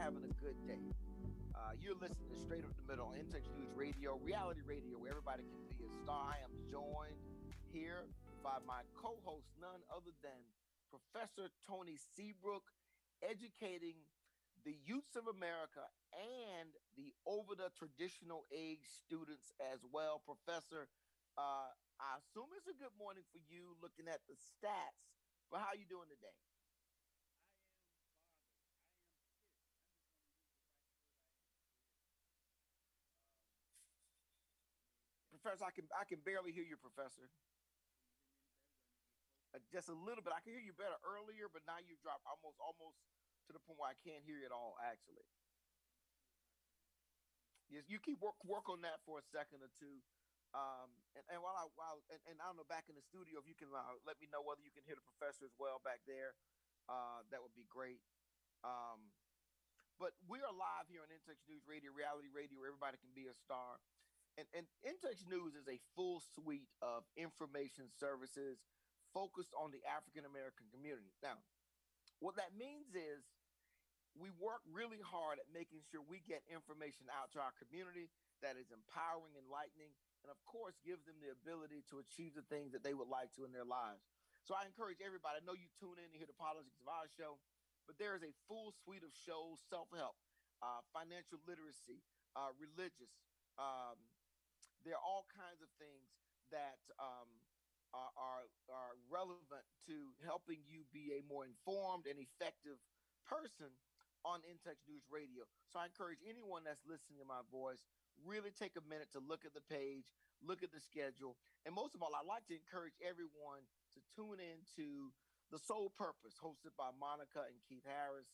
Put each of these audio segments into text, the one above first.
having a good day. You're listening to Straight Up the Middle on Intex News Radio, reality radio, where everybody can be a star. I am joined here by my co-host, none other than Professor Tony Seabrook, educating the youths of America and the over the traditional age students as well. Professor, I assume it's a good morning for you looking at the stats, but how are you doing today? I am bothered. I am pissed. I'm just going to use the right word. I am pissed. Um, I mean, Professor, I can barely hear you, Professor. can you hear me any better? Do I need to get closer? Just a little bit. I can hear you better earlier, but now you dropped almost to the point where I can't hear you at all. Actually, Let me see if I can. yes, you keep work on that for a second or two. And while I don't know, back in the studio, if you can let me know whether you can hear the professor as well back there, that would be great. Um, but we are live here on Intex News Radio, reality radio, where everybody can be a star. And Intex News is a full suite of information services focused on the African American community. Now, what that means is we work really hard at making sure we get information out to our community that is empowering, enlightening, and of course gives them the ability to achieve the things that they would like to in their lives. So I encourage everybody. I know you tune in to hear the politics of our show, but there is a full suite of shows: self-help, financial literacy, religious. Um, there are all kinds of things that are relevant to helping you be a more informed and effective person on Intex News Radio. So I encourage anyone that's listening to my voice, really take a minute to look at the page, look at the schedule, and most of all, I'd like to encourage everyone to tune in to The Sole Purpose, hosted by Monica and Keith Harris,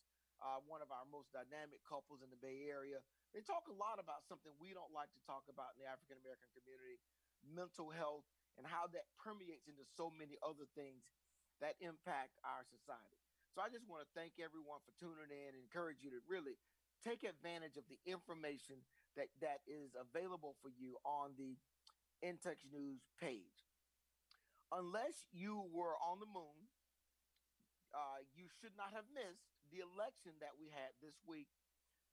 one of our most dynamic couples in the Bay Area. They talk a lot about something we don't like to talk about in the African American community: mental health, and how that permeates into so many other things that impact our society. So I just want to thank everyone for tuning in and encourage you to really take advantage of the information that is available for you on the Intex News page. Unless you were on the moon, you should not have missed the election that we had this week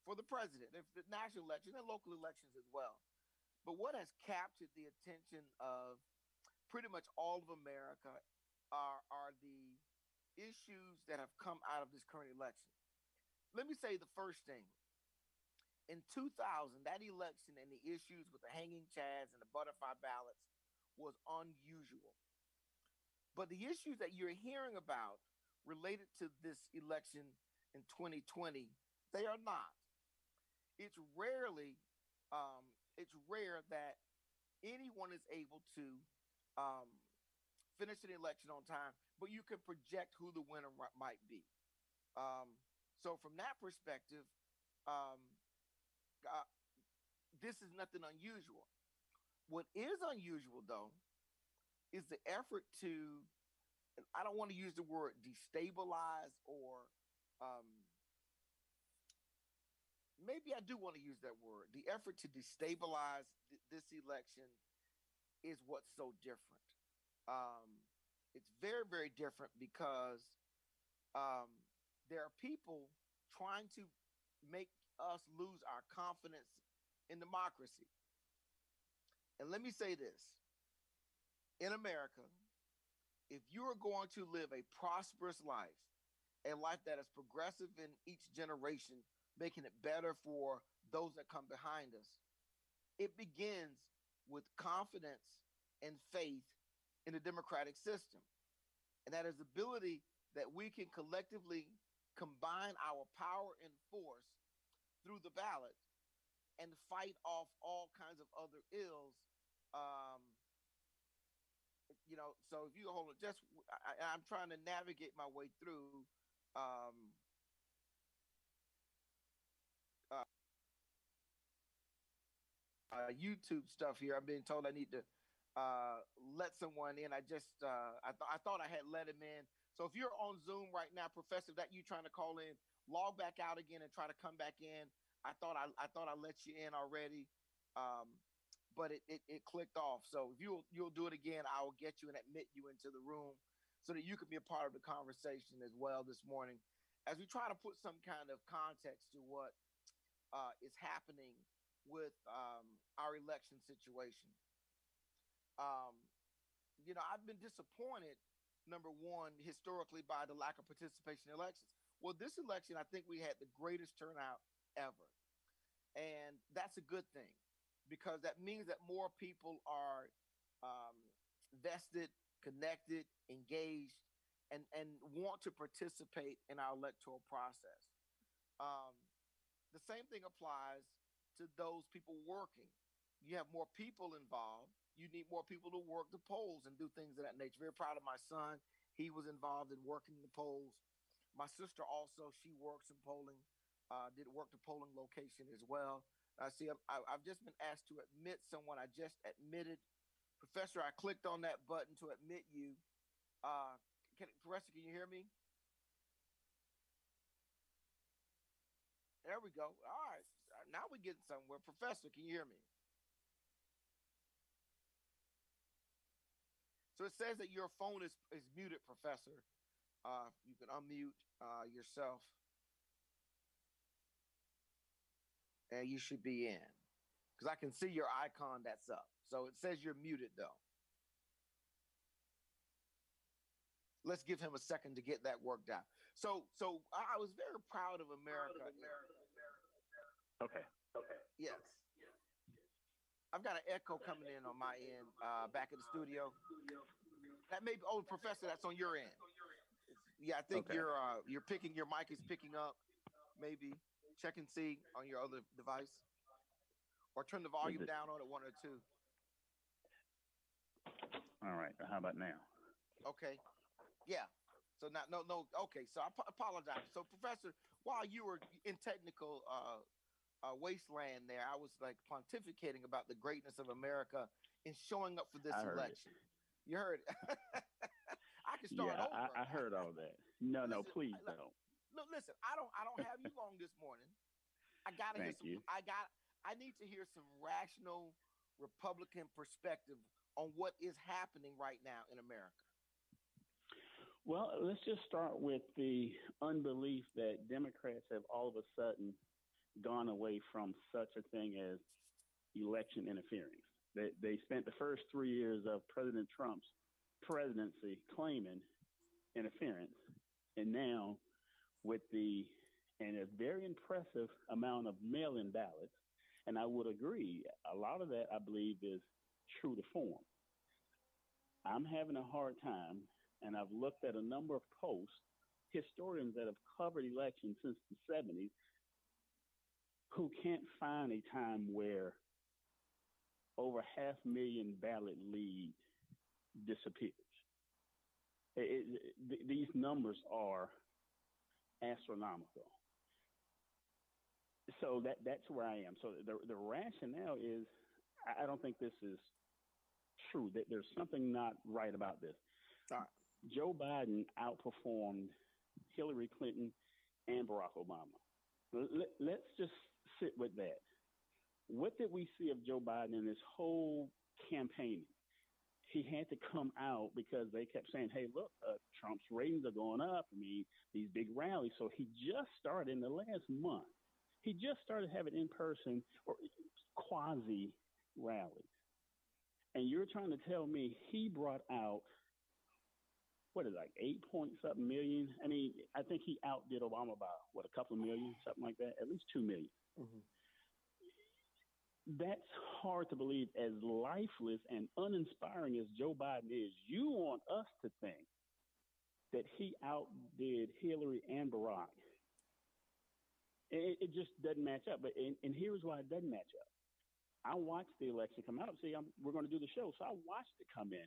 for the president, the national election and local elections as well. But what has captured the attention of pretty much all of America are the issues that have come out of this current election. Let me say the first thing. In 2000, that election and the issues with the hanging chads and the butterfly ballots was unusual. But the issues that you're hearing about related to this election in 2020, they are not. It's rarely, it's rare that anyone is able to um, finish an election on time, but you can project who the winner might be. Um, so from that perspective, um, uh, this is nothing unusual. What is unusual, though, is the effort to, and I don't want to use the word destabilize, or um, maybe I do want to use that word. The effort to destabilize this election is what's so different. Um, it's very, very different because um, there are people trying to make us lose our confidence in democracy. And let me say this: in America, if you are going to live a prosperous life, a life that is progressive in each generation, making it better for those that come behind us, it begins with confidence and faith in the democratic system. And that is the ability that we can collectively combine our power and force through the ballot and fight off all kinds of other ills. Um, so if you hold it, I'm trying to navigate my way through um, uh, YouTube stuff here. I'm being told I need to let someone in. I thought I had let him in. So if you're on Zoom right now, Professor, that you trying to call in, log back out again and try to come back in. I thought I let you in already, um, but it clicked off. So if you'll do it again, I will get you and admit you into the room so that you can be a part of the conversation as well this morning. as we try to put some kind of context to what is happening with our election situation, um, I've been disappointed, number one, historically, by the lack of participation in elections. Well, this election, I think we had the greatest turnout ever. And that's a good thing because that means that more people are um, vested, connected, engaged, and want to participate in our electoral process. Um, the same thing applies to those people working. You have more people involved. You need more people to work the polls and do things of that nature. Very proud of my son. He was involved in working the polls. My sister also, she works in polling, did work the polling location as well. I see, I've just been asked to admit someone. I just admitted. Professor, I clicked on that button to admit you. Professor, can you hear me? There we go. All right. Now we're getting somewhere. Professor, can you hear me? So it says that your phone is muted, Professor. You can unmute yourself, and you should be in. Because I can see your icon that's up. So it says you're muted, though. Let's give him a second to get that worked out. So I was very proud of America. Okay. Yes. I've got an echo coming in on my end, back in the studio. That may be, oh, Professor, that's on your end. Yeah, I think Okay. you're picking, your mic is picking up. Maybe check and see on your other device, or turn the volume down on it, one or two. All right. How about now? Okay. Yeah. So now, no. Okay. So I apologize. So, Professor, while you were in technical wasteland there, I was like pontificating about the greatness of America in showing up for this I heard election. You heard it. I can start Yeah, over. I heard all that. No, Listen, please don't. No, listen. I don't have you long this morning. I gotta hear Thank some. you. I need to hear some rational Republican perspective on what is happening right now in America. Well, let's just start with the unbelief that Democrats have all of a sudden gone away from such a thing as election interference. They spent the first 3 years of President Trump's presidency claiming interference, and now with and a very impressive amount of mail-in ballots, and I would agree, a lot of that I believe is true to form. I'm having a hard time, and I've looked at a number of posts, historians that have covered elections since the 70s, who can't find a time where over 500,000 ballot lead disappears. These numbers are astronomical. So that's where I am. So the rationale is, I don't think this is true. That there's something not right about this. All right. Joe Biden outperformed Hillary Clinton and Barack Obama. Let's just sit with that. What did we see of Joe Biden in this whole campaign? He had to come out because they kept saying, hey, look, Trump's ratings are going up. I mean, these big rallies. So he just started in the last month. He just started having in-person or quasi rallies. And you're trying to tell me he brought out, what is it, like 8 point something million? I mean, I think he outdid Obama by, what, a couple of million, something like that, at least 2 million. Mm-hmm. That's hard to believe. As lifeless and uninspiring as Joe Biden is, you want us to think that he outdid Hillary and Barack. It just doesn't match up. And here's why it doesn't match up. I watched the election come out. See, we're going to do the show. So I watched it come in.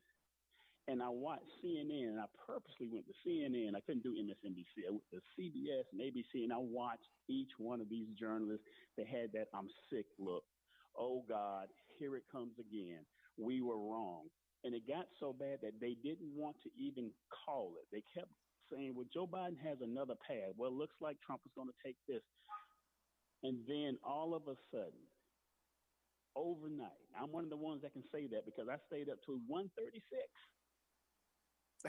And I watched CNN, and I purposely went to CNN. I couldn't do MSNBC. I went to CBS and ABC, and I watched each one of these journalists. They had that I'm sick look. Oh, God, here it comes again. We were wrong. And it got so bad that they didn't want to even call it. They kept saying, well, Joe Biden has another path. Well, it looks like Trump is going to take this. And then all of a sudden, overnight, I'm one of the ones that can say that because I stayed up to 1:36.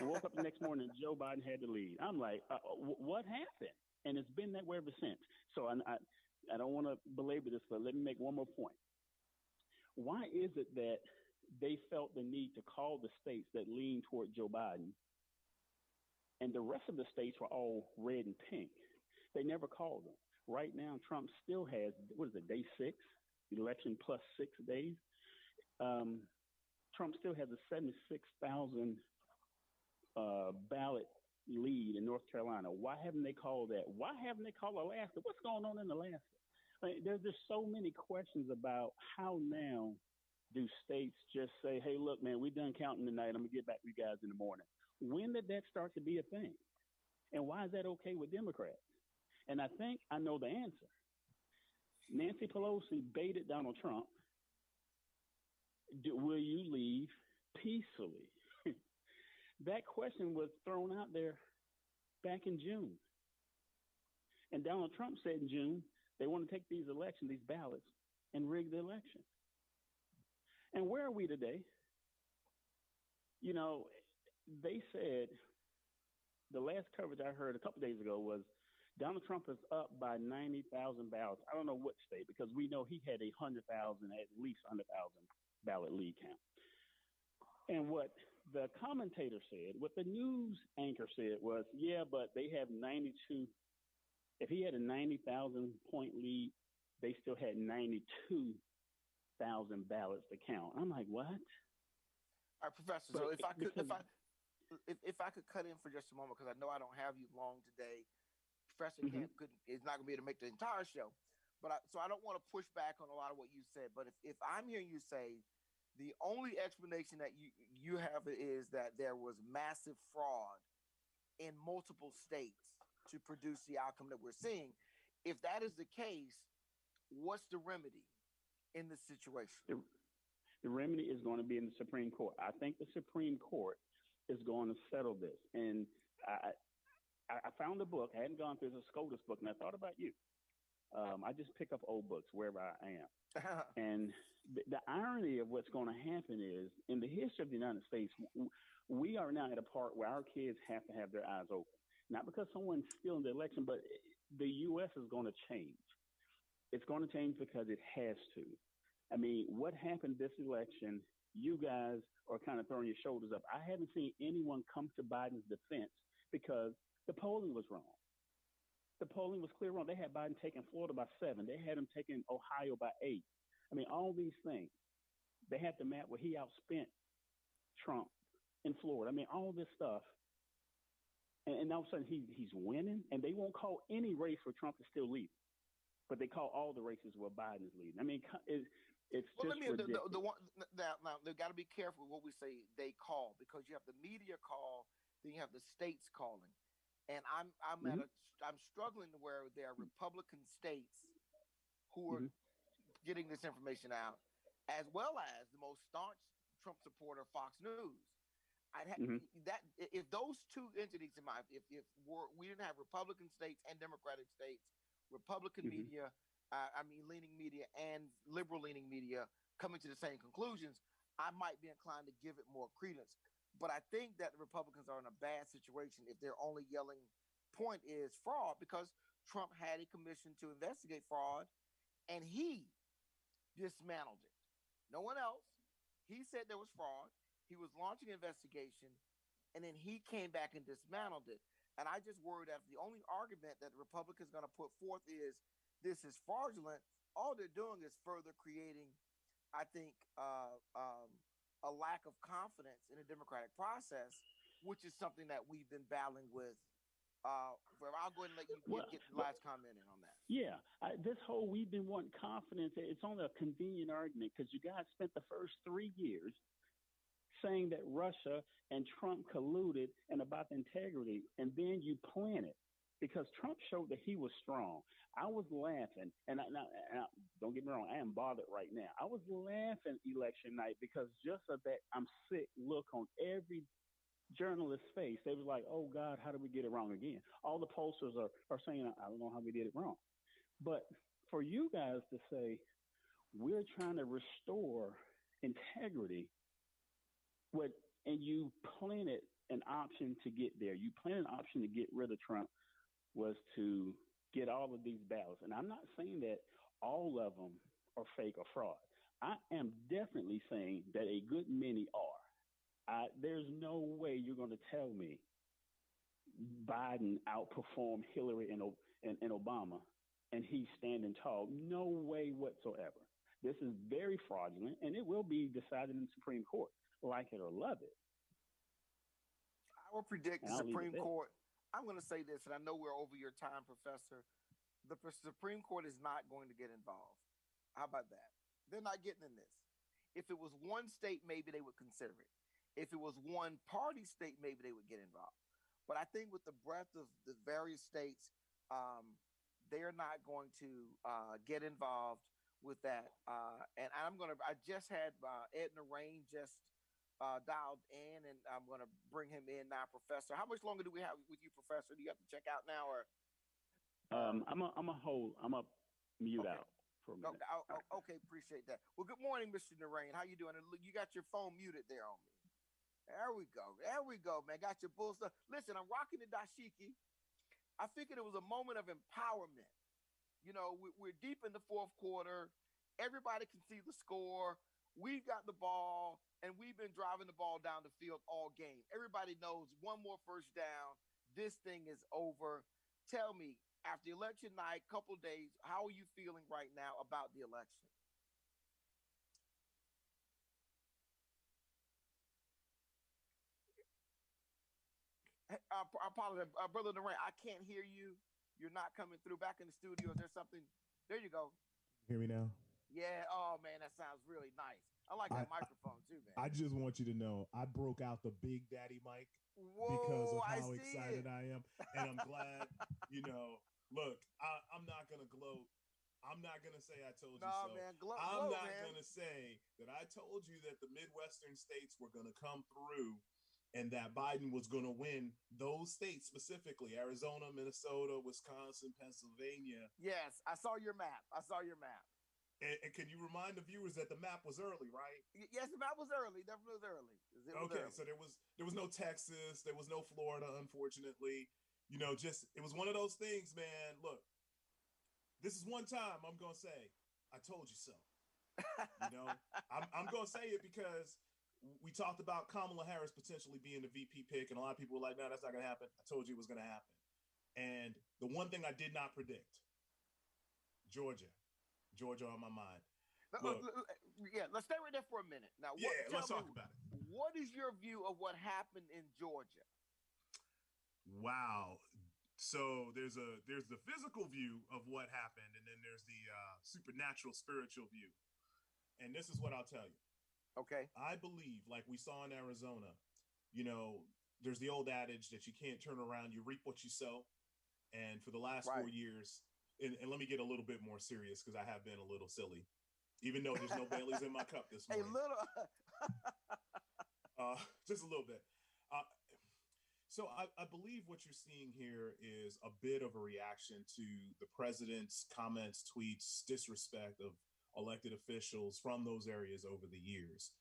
I woke up the next morning and Joe Biden had the lead. I'm like, what happened? and it's been that way ever since. So I don't want to belabor this, but let me make one more point. Why is it that they felt the need to call the states that lean toward Joe Biden, and the rest of the states were all red and pink? They never called them. Right now, Trump still has, what is it, day six, election plus 6 days. Um, Trump still has a 76,000 ballot lead in North Carolina. Why haven't they called that? Why haven't they called Alaska? What's going on in Alaska? There's just so many questions about how now do states just say, hey, look, man, we're done counting tonight. I'm going to get back to you guys in the morning. When did that start to be a thing? And why is that okay with Democrats? And I think I know the answer. Nancy Pelosi baited Donald Trump. Will you leave peacefully? That question was thrown out there back in June. And Donald Trump said in June, they want to take these elections, these ballots, and rig the election. And where are we today? You know, they said, the last coverage I heard a couple days ago was Donald Trump is up by 90,000 ballots. I don't know what state, because we know he had 100,000, at least 100,000 ballot lead count. And what the commentator said, what the news anchor said was, yeah, but they have 92. If he had a 90,000 point lead, they still had 92,000 ballots to count. I'm like, what? All right, Professor. But So if I could, because, if I could cut in for just a moment, because I know I don't have you long today. Professor Mhm. is not going to be able to make the entire show, but so I don't want to push back on a lot of what you said. But if I'm hearing you say the only explanation that you have is that there was massive fraud in multiple states to produce the outcome that we're seeing, if that is the case, what's the remedy in this situation? The remedy is going to be in the Supreme Court. I think the Supreme Court is going to settle this. And I found a book. I hadn't gone through the SCOTUS book, and I thought about you. I just pick up old books wherever I am. And the irony of what's going to happen is, in the history of the United States, we are now at a part where our kids have to have their eyes open. Not because someone's stealing the election, but the U.S. is going to change. It's going to change because it has to. I mean, what happened this election, you guys are kind of throwing your shoulders up. I haven't seen anyone come to Biden's defense because the polling was wrong. The polling was clear wrong. They had Biden taking Florida by 7. They had him taking Ohio by 8. I mean, all these things. They had the map where he outspent Trump in Florida. I mean, all this stuff. And all of a sudden he's winning, and they won't call any race where Trump is still leading. But they call all the races where Biden is leading. I mean, it's well, just ridiculous. the one now they've got to be careful with what we say they call, because you have the media call, then you have the states calling, and I'm Mhm. I'm struggling to where there are Republican states who are Mhm. getting this information out, as well as the most staunch Trump supporter, Fox News. Mhm. That if those two entities, in my if we didn't have Republican states and Democratic states, Republican Mhm. media, leaning media and liberal leaning media coming to the same conclusions, I might be inclined to give it more credence. But I think that the Republicans are in a bad situation if their only yelling point is fraud, because Trump had a commission to investigate fraud and he dismantled it. No one else. He said there was fraud. He was launching an investigation, and then he came back and dismantled it. And I just worry that the only argument that the Republicans are going to put forth is this is fraudulent, all they're doing is further creating, I think, a lack of confidence in the democratic process, which is something that we've been battling with. I'll go ahead and let you Well, get the last comment in on that. yeah, this whole we've been wanting confidence. It's only a convenient argument because you guys spent the first 3 years saying that Russia and Trump colluded and about the integrity, and then you planted because Trump showed that he was strong. I was laughing, and don't get me wrong, I am bothered right now. I was laughing election night because just of that I'm sick look on every journalist's face. They was like, oh God, how did we get it wrong again? All the pollsters are saying, I don't know how we did it wrong. But for you guys to say, we're trying to restore integrity, and you planted an option to get there. You planted an option to get rid of Trump. was to get all of these ballots. And I'm not saying that all of them are fake or fraud. I am definitely saying that a good many are. There's no way you're going to tell me Biden outperformed Hillary and Obama, and he's standing tall. No way whatsoever. This is very fraudulent, and it will be decided in the Supreme Court, like it or love it. I will predict And the I'll leave it Supreme there. Court. I'm going to say this, and I know we're over your time, Professor. The Supreme Court is not going to get involved. How about that? They're not getting in this. If it was one state, maybe they would consider it. If it was one party state, maybe they would get involved. But I think with the breadth of the various states, they're not going to get involved with that. And I'm going to, I just had Edna Rain just dialed in, and I'm going to bring him in now, Professor. How much longer do we have with you, Professor? Do you have to check out now, or? I'm a mute Okay. out for a minute. All right. Okay, appreciate that. Well, good morning, Mr. Narain. How you doing? You got your phone muted there on me. There we go. There we go, man. Got your bull stuff. Listen, I'm rocking the dashiki. I figured it was a moment of empowerment. You know, we're deep in the fourth quarter. Everybody can see the score. We've got the ball, and we've been driving the ball down the field all game. Everybody knows one more first down, this thing is over. Tell me, after election night, couple days, how are you feeling right now about the election? I apologize, Brother Durant. I can't hear you. You're not coming through. Back in the studio, is there something? There you go. Hear me now? Yeah. Oh man, that sounds really nice. I like I, that microphone too, man. I just want you to know I broke out the Big Daddy mic because Whoa, of I how see excited it. I am. And I'm glad, look, I'm not going to gloat. I'm not going to say I told you Nah, so. man, I'm glow, not man. going to say that I told you that the Midwestern states were going to come through and that Biden was going to win those states specifically: Arizona, Minnesota, Wisconsin, Pennsylvania. Yes, I saw your map. I saw your map. And can you remind the viewers that the map was early, right? Yes, the map was early. Definitely was early. It was Okay, early. so there was no Texas, there was no Florida, unfortunately. Just it was one of those things, man. Look, this is one time I'm gonna say, I told you so. You know, I'm gonna say it because we talked about Kamala Harris potentially being the VP pick, and a lot of people were like, "No, that's not gonna happen." I told you it was gonna happen. And the one thing I did not predict, Georgia, Georgia on my mind. Look, Yeah, let's stay right there for a minute. Now, yeah, tell let's me, talk about it. what is your view of what happened in Georgia? Wow. So there's the physical view of what happened, and then there's the supernatural spiritual view. And this is what I'll tell you. Okay. I believe, like we saw in Arizona, you know, there's the old adage that you can't turn around, you reap what you sow. And for the last Right. 4 years, and let me get a little bit more serious because I have been a little silly, even though there's no Baileys in my cup this A morning. little. Just a little bit. Uh, so I believe what you're seeing here is a bit of a reaction to the president's comments, tweets, disrespect of elected officials from those areas over the years.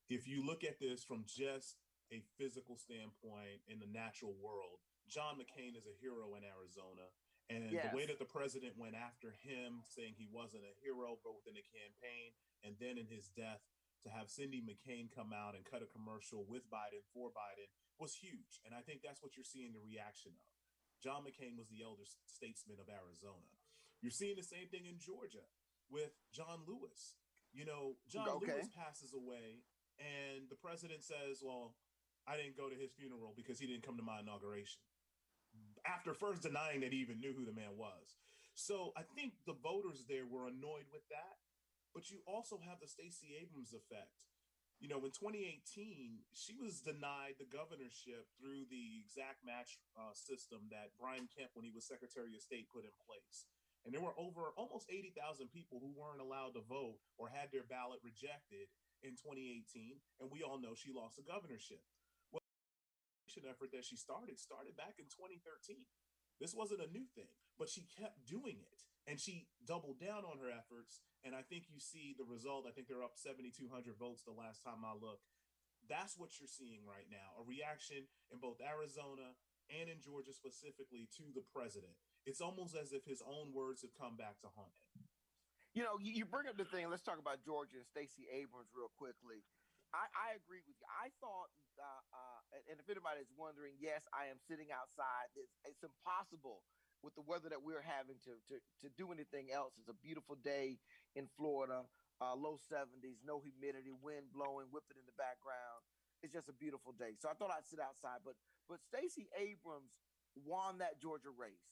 If you look at this from just a physical standpoint in the natural world, John McCain is a hero in Arizona. And the Yes. way that the president went after him, saying he wasn't a hero, both in the campaign and then in his death, to have Cindy McCain come out and cut a commercial with Biden for Biden was huge. And I think that's what you're seeing the reaction of. John McCain was the elder statesman of Arizona. You're seeing the same thing in Georgia with John Lewis. John Okay. Lewis passes away, and the president says, well, I didn't go to his funeral because he didn't come to my inauguration, after first denying that he even knew who the man was. So I think the voters there were annoyed with that. But you also have the Stacey Abrams effect. In 2018, she was denied the governorship through the exact match system that Brian Kemp, when he was Secretary of State, put in place. And there were over almost 80,000 people who weren't allowed to vote or had their ballot rejected in 2018. And we all know she lost the governorship. Well, the effort that she started back in 2013. This wasn't a new thing, but she kept doing it, and she doubled down on her efforts. And I think you see the result. I think they're up 7,200 votes the last time I looked. That's what you're seeing right now, a reaction in both Arizona and in Georgia specifically to the president. It's almost as if his own words have come back to haunt him. You bring up the thing. Let's talk about Georgia and Stacey Abrams real quickly. I agree with you. I thought, and if anybody's wondering, yes, I am sitting outside. It's impossible with the weather that we're having to do anything else. It's a beautiful day in Florida, low 70s, no humidity, wind blowing, whipping in the background. It's just a beautiful day. So I thought I'd sit outside. But Stacey Abrams won that Georgia race.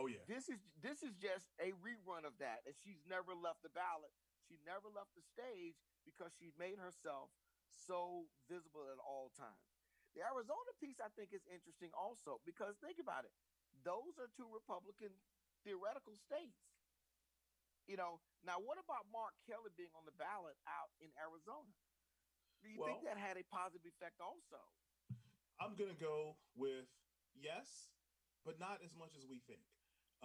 Oh yeah. This is just a rerun of that, and she's never left the ballot. She never left the stage because she made herself so visible at all times. The Arizona piece I think is interesting also because think about it. Those are two Republican theoretical states. Now what about Mark Kelly being on the ballot out in Arizona? Do you think Well, that had a positive effect also? I'm gonna go with yes, but not as much as we think.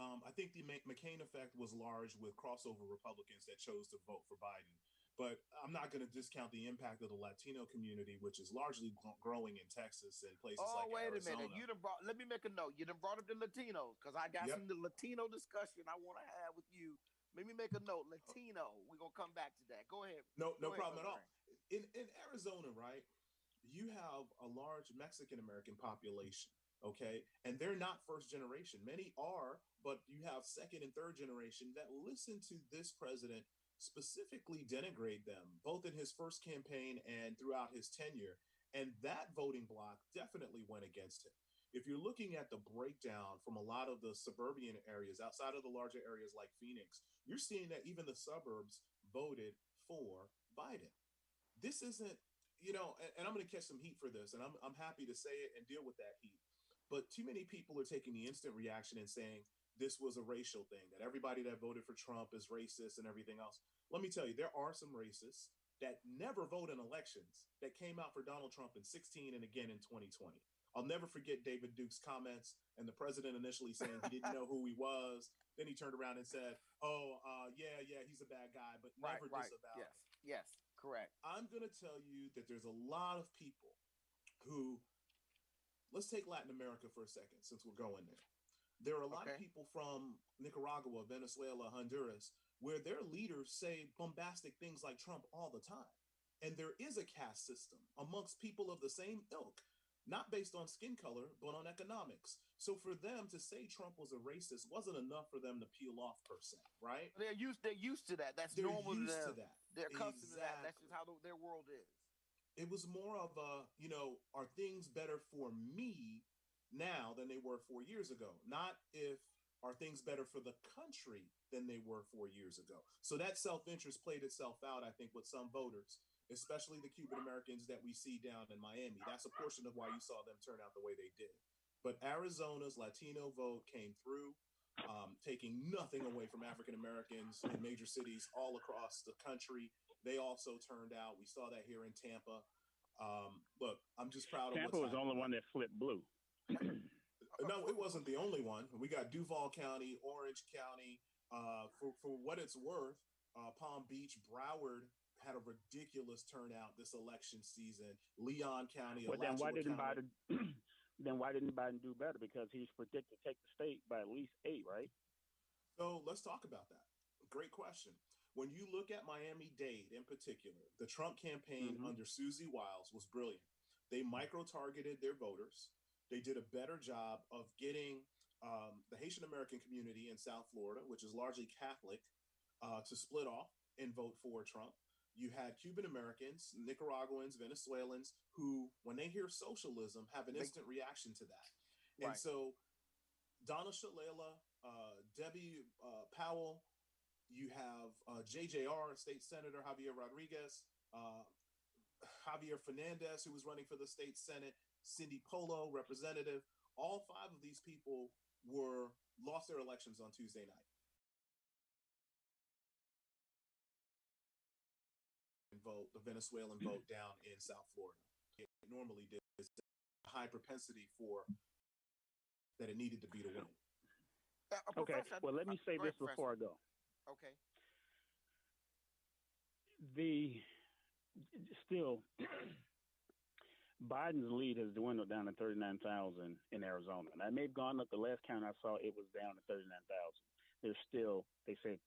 I think the McCain effect was large with crossover Republicans that chose to vote for Biden. But I'm not going to discount the impact of the Latino community, which is largely growing in Texas and places Oh, like wait a Arizona. minute. Let me make a note. You done brought up the Latinos because I got Yep. some Latino discussion I want to have with you. Let me make a note. Latino. We're going to come back to that. Go ahead. No, Go no ahead, problem at Brother all. In Arizona, right, you have a large Mexican American population, okay? And they're not first generation. Many are, but you have second and third generation that listen to this president specifically denigrate them, both in his first campaign and throughout his tenure. And that voting bloc definitely went against him. If you're looking at the breakdown from a lot of the suburban areas outside of the larger areas like Phoenix, you're seeing that even the suburbs voted for Biden. This isn't, and I'm going to catch some heat for this, and I'm happy to say it and deal with that heat. But too many people are taking the instant reaction and saying this was a racial thing, that everybody that voted for Trump is racist and everything else. Let me tell you, there are some racists that never vote in elections that came out for Donald Trump in 16 and again in 2020. I'll never forget David Duke's comments and the president initially saying he didn't know who he was. Then he turned around and said, oh, yeah, he's a bad guy, but never Right. disavowed him. Yes. Correct. I'm going to tell you that there's a lot of people who, let's take Latin America for a second, since we're going there. There are a lot of people from Nicaragua, Venezuela, Honduras, where their leaders say bombastic things like Trump all the time. And there is a caste system amongst people of the same ilk, not based on skin color, but on economics. So for them to say Trump was a racist wasn't enough for them to peel off per se, right? They're used to that. That's They're normal to used them. to that. They're accustomed to that. Exactly. That's just how their world is. It was more of a, are things better for me now than they were 4 years ago? Not if are things better for the country than they were 4 years ago. So that self-interest played itself out, I think, with some voters, especially the Cuban Americans that we see down in Miami. That's a portion of why you saw them turn out the way they did. But Arizona's Latino vote came through, taking nothing away from African Americans in major cities all across the country. They also turned out. We saw that here in Tampa. Look, I'm just proud of Tampa what's was the only one that flipped blue. No, it wasn't the only one. We got Duval County, Orange County. For what it's worth, Palm Beach, Broward had a ridiculous turnout this election season. Leon County, Well, then why didn't County. Biden? Then why didn't Biden do better? Because he's predicted to take the state by at least 8, right? So let's talk about that. Great question. When you look at Miami-Dade in particular, the Trump campaign under Susie Wiles was brilliant. They micro-targeted their voters. They did a better job of getting the Haitian American community in South Florida, which is largely Catholic, to split off and vote for Trump. You had Cuban Americans, Nicaraguans, Venezuelans, who, when they hear socialism, have an instant reaction to that. Right. And so Donna Shalala, Debbie Powell, you have JJR, State Senator Javier Rodriguez, Javier Fernandez, who was running for the state Senate, Cindy Polo, representative. All 5 of these people lost their elections on Tuesday night. Vote the Venezuelan vote down in South Florida. It normally did. It's a high propensity for that it needed to be to win. Okay. Well, let me say this before I go. Okay. Still, Biden's lead has dwindled down to 39,000 in Arizona. Now, it may have gone up. The last count I saw, it was down to 39,000. There's still, they say,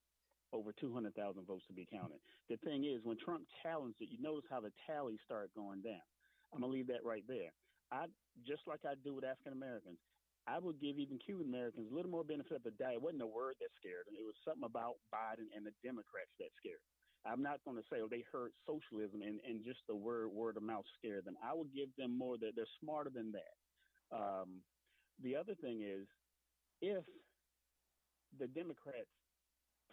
over 200,000 votes to be counted. The thing is, when Trump challenged it, you notice how the tallies start going down. I'm going to leave that right there. I Just like I do with African Americans, I would give even Cuban Americans a little more benefit of the doubt. It wasn't a word that scared them. It was something about Biden and the Democrats that scared them. I'm not going to say, oh, they heard socialism and just the word of mouth scared them. I would give them more that they're smarter than that. The other thing is, if the Democrats'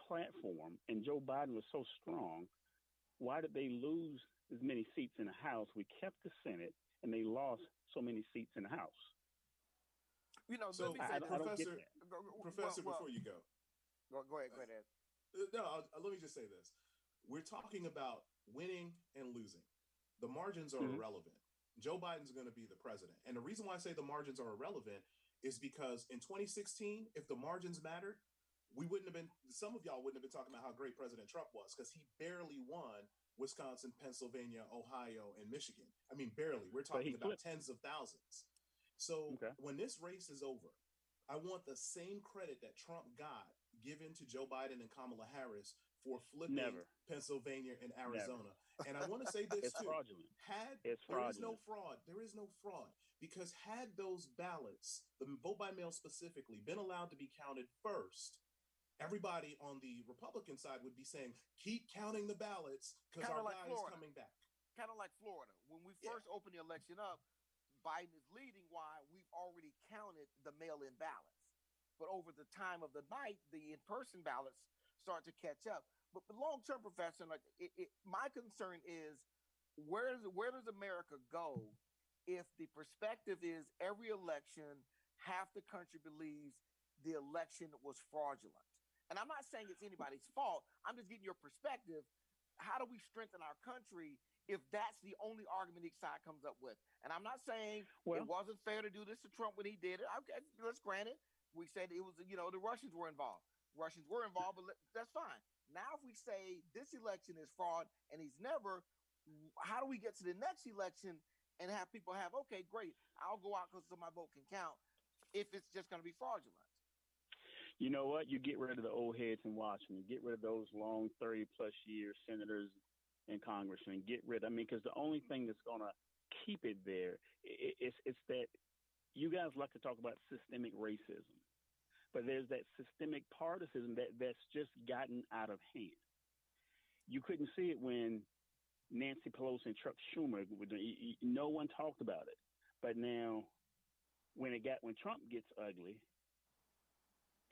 platform and Joe Biden was so strong, why did they lose as many seats in the House? We kept the Senate, and they lost so many seats in the House. So, I don't get that. Professor, before you go, go ahead, Ed. No, let me just say this. We're talking about winning and losing. The margins are irrelevant. Joe Biden's going to be the president. And the reason why I say the margins are irrelevant is because in 2016, if the margins mattered, some of y'all wouldn't have been talking about how great President Trump was, because he barely won Wisconsin, Pennsylvania, Ohio, and Michigan. I mean, barely. We're talking about tens of thousands. So when this race is over, I want the same credit that Trump got given to Joe Biden and Kamala Harris for flipping Pennsylvania and Arizona. And I want to say this too. Fraudulent. There is no fraud, because had those ballots, the vote by mail specifically, been allowed to be counted first, everybody on the Republican side would be saying, keep counting the ballots because our guy is coming back. Kind of like Florida. When we first opened the election up, Biden is leading. Why? We've already counted the mail-in ballots. But over the time of the night, the in-person ballots start to catch up. But long-term, Professor, my concern is, where does America go if the perspective is every election, half the country believes the election was fraudulent? And I'm not saying it's anybody's fault. I'm just getting your perspective. How do we strengthen our country if that's the only argument each side comes up with? And I'm not saying it wasn't fair to do this to Trump when he did it. Okay, let's grant it. We said it was, the Russians were involved. But that's fine. Now, if we say this election is fraud and he's never, how do we get to the next election and have people have, okay, great, I'll go out because my vote can count, if it's just going to be fraudulent? You know what? You get rid of the old heads in Washington. Get rid of those long 30-plus year senators and congressmen. Because the only thing that's going to keep it there is that you guys like to talk about systemic racism, but there's that systemic partisanship that's just gotten out of hand. You couldn't see it when Nancy Pelosi and Chuck Schumer, no one talked about it. But now when Trump gets ugly,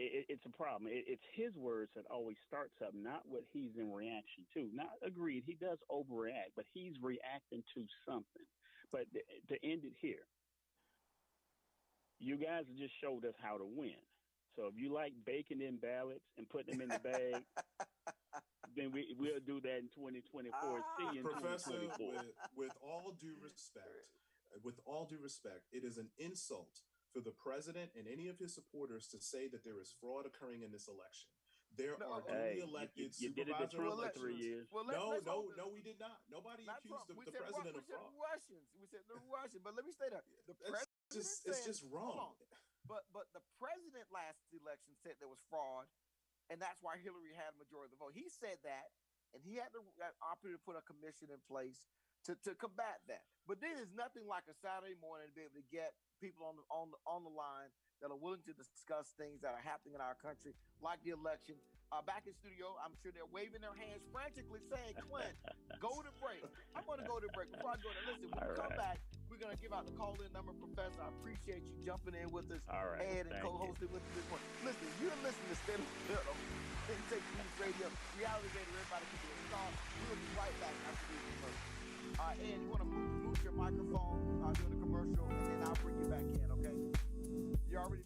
it's a problem. It's his words that always start something, not what he's in reaction to. Not agreed, he does overreact, but he's reacting to something. But to end it here, you guys just showed us how to win. So if you like baking in ballots and putting them in the bag, then we'll do that in 2024. See you in Professor, 2024. with all due respect, it is an insult for the president and any of his supporters to say that there is fraud occurring in this election. There are duly elected you did it to Trump for 3 years. Well, no, we did not. Nobody accused the president of fraud. We said the Russians, but let me say that it's just wrong. But the president last election said there was fraud, and that's why Hillary had a majority of the vote. He said that, and he had the opportunity to put a commission in place to combat that. But there is nothing like a Saturday morning to be able to get people on the line that are willing to discuss things that are happening in our country, like the election. Back in studio, I'm sure they're waving their hands frantically saying, Clint, go to break. I'm going to go to break. Before I go to listen, when we come back, we're going to give out the call-in number. Professor, I appreciate you jumping in with us, Ed, and co-hosting with us this morning. Listen, you're listening to State of the Field on Intake News Radio, Reality Radio, everybody keep it strong. We'll be right back after these commercials. Ed, you want to move your microphone during the commercial, and then I'll bring you back in, okay? You already...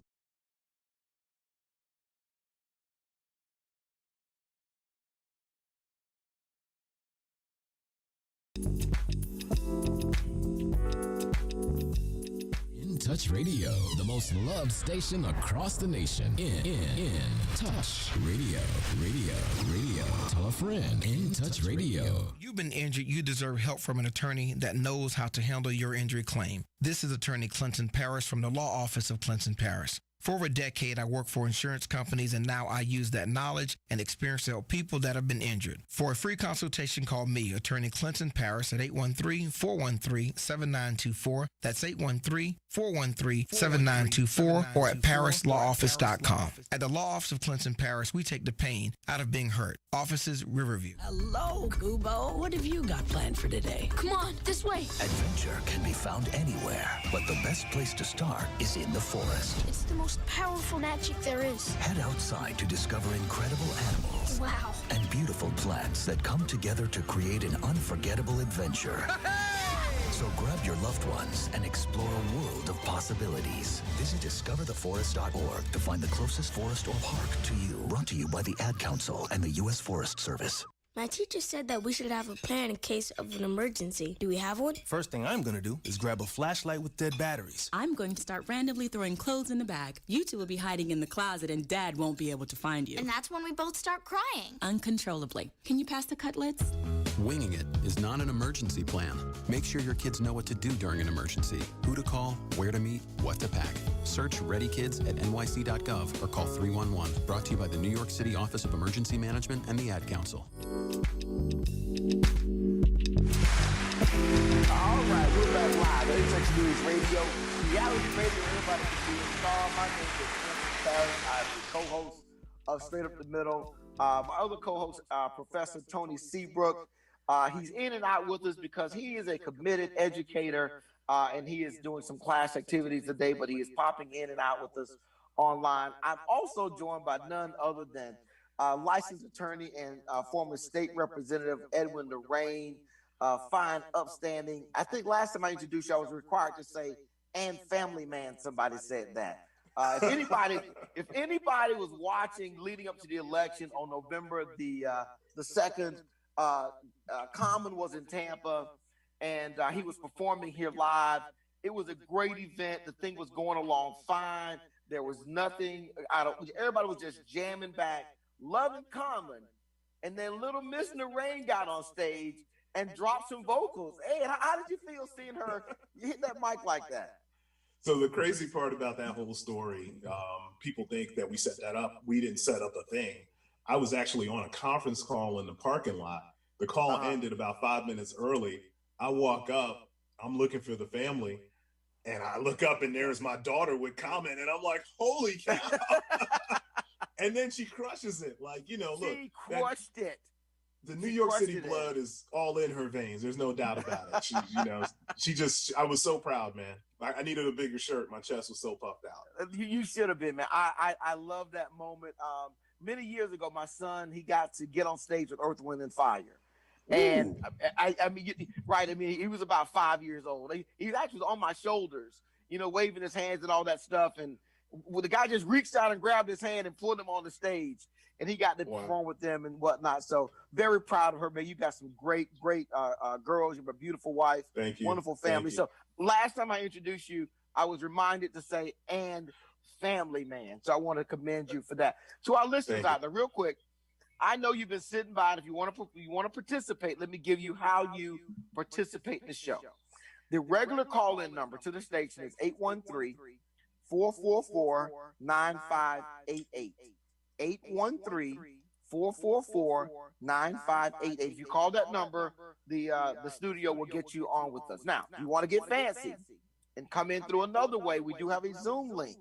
Touch Radio, the most loved station across the nation. In Touch Radio. Tell a friend. In Touch Radio. You've been injured. You deserve help from an attorney that knows how to handle your injury claim. This is Attorney Clinton Paris from the Law Office of Clinton Paris. For over a decade, I worked for insurance companies, and now I use that knowledge and experience to help people that have been injured. For a free consultation, call me, Attorney Clinton Paris, at 813-413-7924. That's 813-413-7924, or at parislawoffice.com. At the Law Office of Clinton Paris, we take the pain out of being hurt. Offices, Riverview. Hello, Kubo. What have you got planned for today? Come on, this way. Adventure can be found anywhere, but the best place to start is in the forest. It's the most powerful magic there is. Head outside to discover incredible animals. Wow. And beautiful plants that come together to create an unforgettable adventure. So grab your loved ones and explore a world of possibilities. Visit discovertheforest.org to find the closest forest or park to you. Brought to you by the Ad Council and the U.S. Forest Service. My teacher said that we should have a plan in case of an emergency. Do we have one? First thing I'm going to do is grab a flashlight with dead batteries. I'm going to start randomly throwing clothes in the bag. You two will be hiding in the closet and Dad won't be able to find you. And that's when we both start crying. Uncontrollably. Can you pass the cutlets? Winging it is not an emergency plan. Make sure your kids know what to do during an emergency, who to call, where to meet, what to pack. Search Ready Kids at nyc.gov or call 311. Brought to you by the New York City Office of Emergency Management and the Ad Council. All right, we're back live at Intex News Radio. Reality radio, everybody can be a star. My name is Clinton Paris. I'm the co-host of Straight Up the Middle. My other co-host, Professor Tony Seabrook. He's in and out with us because he is a committed educator, and he is doing some class activities today, but he is popping in and out with us online. I'm also joined by none other than licensed attorney and former state representative Edwin Lorraine, fine, upstanding. I think last time I introduced you, I was required to say, and family man, somebody said that. If anybody was watching leading up to the election on November the 2nd, Common was in Tampa, and he was performing here live. It was a great event. The thing was going along fine. There was nothing. Everybody was just jamming back, loving Common, and then little Miss Lorraine got on stage and dropped some vocals. Hey, how did you feel seeing her hit that mic like that? So the crazy part about that whole story, people think that we set that up. We didn't set up a thing. I was actually on a conference call in the parking lot. The call ended about 5 minutes early. I walk up, I'm looking for the family, and I look up and there's my daughter with Common, and I'm like, holy cow. And then she crushes it. Like, look. She crushed it. The New York City blood is all in her veins. There's no doubt about it. I was so proud, man. I needed a bigger shirt. My chest was so puffed out. You should have been, man. I love that moment. Many years ago, my son, he got to get on stage with Earth, Wind, and Fire. And I mean, right. I mean, he was about 5 years old. He actually was on my shoulders, waving his hands and all that stuff. And the guy just reached out and grabbed his hand and pulled him on the stage. And he got to perform with them and whatnot. So very proud of her, man. You got some great girls. You have a beautiful wife. Thank you. Wonderful family. So last time I introduced you, I was reminded to say, and family man. So I want to commend you for that. To our listeners out there, real quick, I know you've been sitting by, and if you want to participate, let me give you how you participate in the show. The regular call-in number to the station is 813-444-9588. 813-444-9588. If you call that number, the studio will get you on with us. Now, if you want to get fancy and come in through another way, we do have a Zoom link.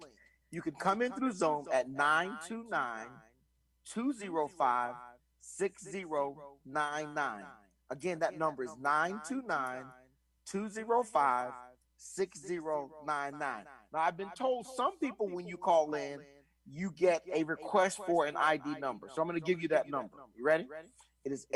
You can come in through Zoom at 929-205-6099. Again, that number is 929-205-6099. Now, I've been told some people when you call in, you get a request for an ID number. So I'm going to give you that number. You ready? It is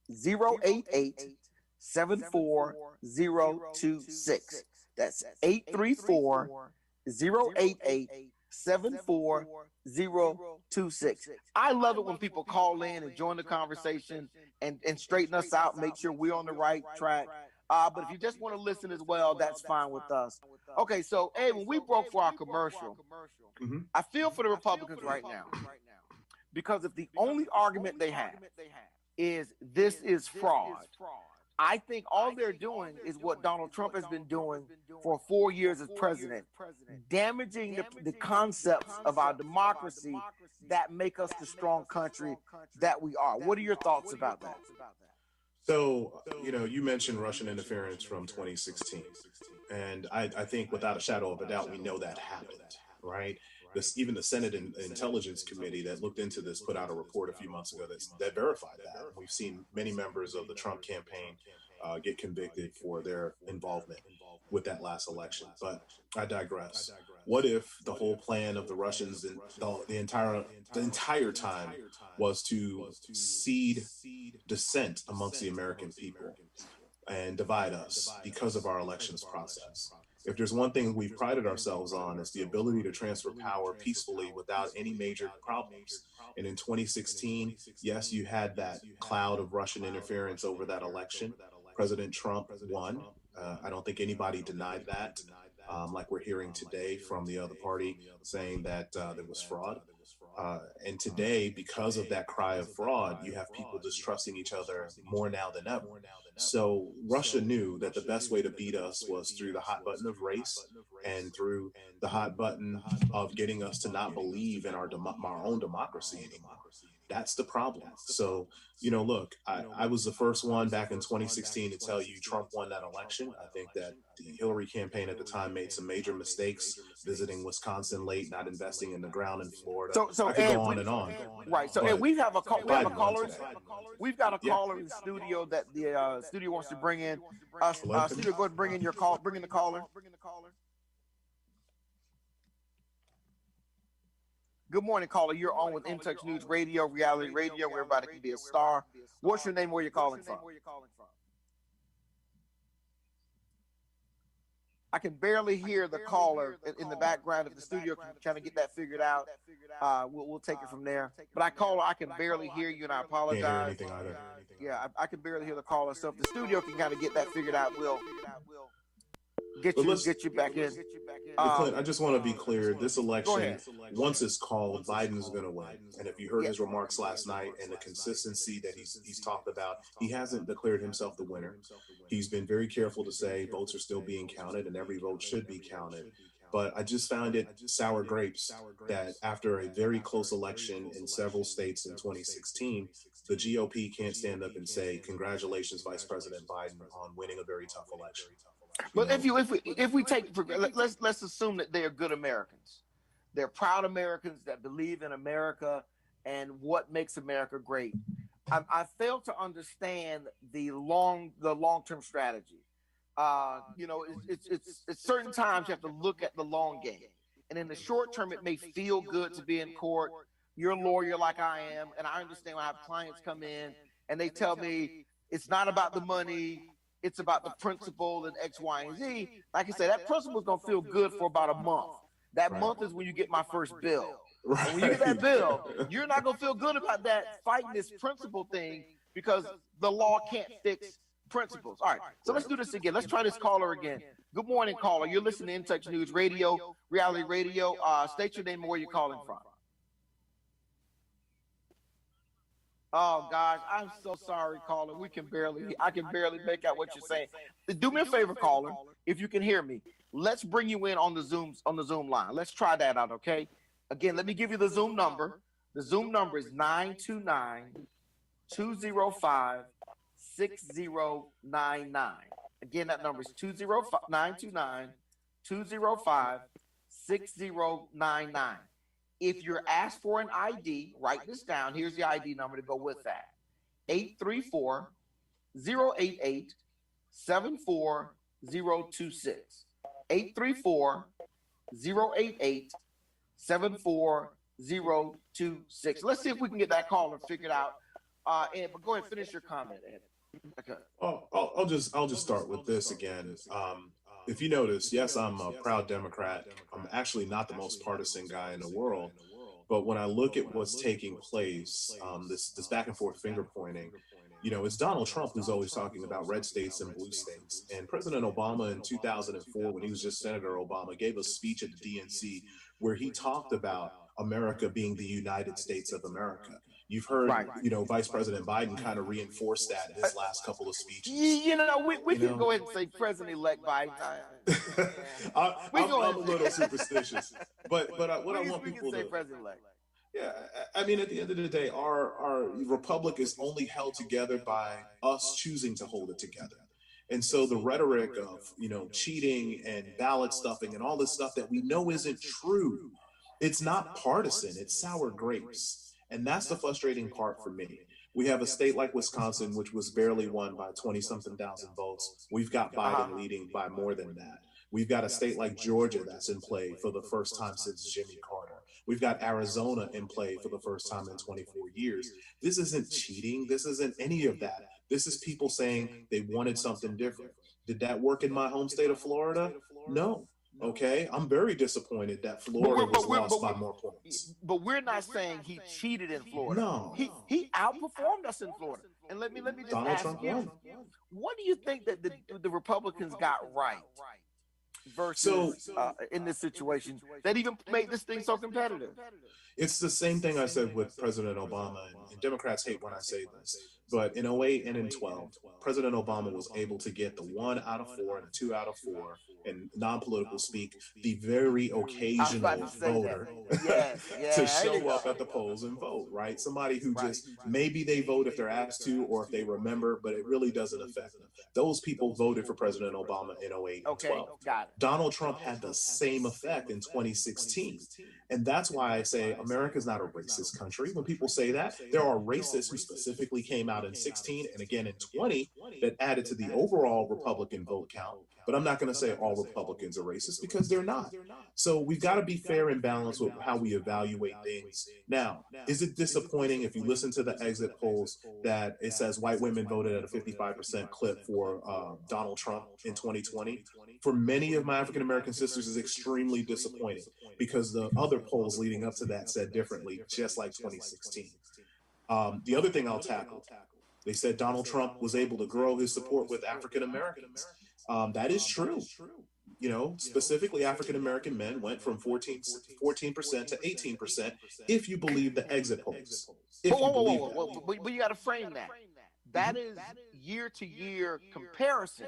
834-088-74026. That's 834-088-74026. I love it when people call in and join the conversation and straighten us out, make sure we're on the right track. But if you just want to listen as well, that's fine with us. Okay, so hey, when we broke for our commercial, I feel for the Republicans right now because if the only argument they have is this is fraud, I think all they're doing is what Donald Trump has been doing for 4 years as president, damaging the concepts of our democracy that make us the strong country that we are. What are your thoughts about that? So, you mentioned Russian interference from 2016. And I think without a shadow of a doubt, we know that happened, right? Even the Senate Intelligence Committee that looked into this put out a report a few months ago that verified that. We've seen many members of the Trump campaign get convicted for their involvement with that last election. But I digress. What if the whole plan of the Russians and the entire time was to seed dissent amongst the American people and divide us because of our elections process? If there's one thing we've prided ourselves on, is the ability to transfer power peacefully without any major problems. And in 2016, yes, you had that cloud of Russian interference over that election. President Trump won. I don't think anybody denied that. Like we're hearing today from the other party saying that there was fraud. And today, because of that cry of fraud, you have people distrusting each other more now than ever. So Russia knew that the best way to beat us was through the hot button of race and through the hot button of getting us to not believe in our own democracy anymore. That's the problem. So, look, I was the first one back in 2016 to tell you Trump won that election. I think that the Hillary campaign at the time made some major mistakes, visiting Wisconsin late, not investing in the ground in Florida. So I could go on and on. Right. So and we have a caller. We've got a caller in the studio that the studio wants to bring in. Studio, go ahead and bring in your call. Bring in the caller. Good morning, caller. You're on with In Touch News Radio, reality radio, where everybody can be a star. What's your name? Where you're calling from? I can barely hear the caller in the background. If the studio can kind of get that figured out, we'll take it from there. But I can barely hear you, and I apologize. Can't hear anything either. Yeah, I can barely hear the caller. So if the studio can kind of get that figured out, we'll get you back in. Clint, I just want to be clear. This election, once it's called, Biden's going to win. And if you heard his remarks last night and the consistency that he's talked about, he hasn't declared himself the winner. He's been very careful to say votes are still being counted and every vote should be counted. But I just found it sour grapes that after a very close election in several states in 2016, the GOP can't stand up and say, congratulations, Vice President Biden, on winning a very tough election. But if we take, let's assume that they are good Americans. They're proud Americans that believe in America and what makes America great. I fail to understand the long-term strategy. It's certain times you have to look at the long game, and in the short term, it may feel good to be in court. You're a lawyer like I am, and I understand when I have clients come in and they tell me it's not about the money. It's about the principle and X, Y, and Z. Like I said, that principle is going to feel good for about a month. That month is when you get my first bill. Right. And when you get that bill, you're not going to feel good about that fighting this principle thing because the law can't fix principles. All right, so let's do this again. Let's try this caller again. Good morning, caller. You're listening to In Touch News Radio, reality radio. State your name and where you're calling from. Oh gosh, I'm so sorry, caller. I can barely make out what you're saying. Do me a favor, caller, if you can hear me. Let's bring you in on the Zoom line. Let's try that out, okay? Again, let me give you the Zoom number. The Zoom number is 929-205-6099. Again, that number is 929-205-6099. If you're asked for an ID, write this down. Here's the ID number to go with that. 834-088-74026. 834-088-74026. Let's see if we can get that caller figured out. But go ahead and finish your comment, Ed. Okay. I'll just start with this again. If you notice, yes, I'm a proud Democrat. I'm actually not the most partisan guy in the world. But when I look at what's taking place, this back and forth finger pointing, It's Donald Trump who's always talking about red states and blue states. And President Obama in 2004, when he was just Senator Obama, gave a speech at the DNC where he talked about America being the United States of America. You've heard, Vice President Biden kind of reinforce that in his last couple of speeches. We can go ahead and say President-elect Biden. I'm a little superstitious, but what I want people to say President-elect. Yeah, I mean, at the end of the day, our republic is only held together by us choosing to hold it together. And so the rhetoric of, cheating and ballot stuffing and all this stuff that we know isn't true, it's not partisan, it's sour grapes. And that's the frustrating part for me. We have a state like Wisconsin, which was barely won by 20-something thousand votes. We've got Biden leading by more than that. We've got a state like Georgia that's in play for the first time since Jimmy Carter. We've got Arizona in play for the first time in 24 years. This isn't cheating. This isn't any of that. This is people saying they wanted something different. Did that work in my home state of Florida? No. Okay. I'm very disappointed that Florida was lost by more points. But we're not saying he cheated in Florida. No. He outperformed us in Florida. And let me just Donald ask Trump you, won. what do you think that the Republicans got right versus in this situation that even made this thing so competitive? It's the same thing I said with President Obama, and Democrats hate when I say this, but in 08 and in 12, President Obama was able to get the 1 out of 4 and the 2 out of 4, and non-political speak, the very occasional voter to show up at the polls and vote, right? Somebody who just, maybe they vote if they're asked to or if they remember, but it really doesn't affect them. Those people voted for President Obama in 08 and 12. Got it. Donald Trump had the same effect in 2016. And that's why I say America's not a racist country. When people say that, there are racists who specifically came out in 16 and again in 20 that added to the overall Republican vote count. But I'm not going to say all Republicans are racist because they're not. So we've got to be fair and balanced with how we evaluate things. Now, is it disappointing if you listen to the exit polls that it says white women voted at a 55% clip for Donald Trump in 2020? For many of my African-American sisters is extremely disappointing because the other polls leading up to that said differently, just like 2016. The other thing I'll tackle, they said Donald Trump was able to grow his support with African-Americans. That is true. Specifically African-American men went from 14% to 18% if you believe the exit polls. But you got to frame that. That is year-to-year comparison.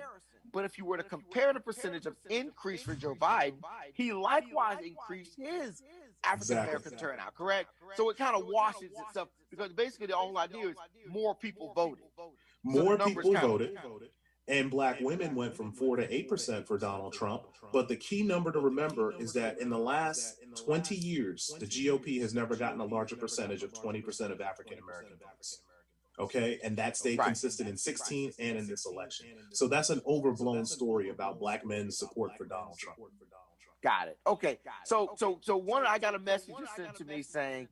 But if you were to compare the percentage of increase for Joe Biden, he likewise increased his African-American turnout, correct? So it kind of washes itself because basically the whole idea is more people voted. More people voted. And black women went from 4 to 8% for Donald Trump. But the key number to remember is that in the last 20 years, the GOP has never gotten a larger percentage of 20% of African-American votes. Okay, and that stayed consistent in 16 and in this election. So that's an overblown story about black men's support for Donald Trump. Got it. Okay. So I got a message you sent to me saying,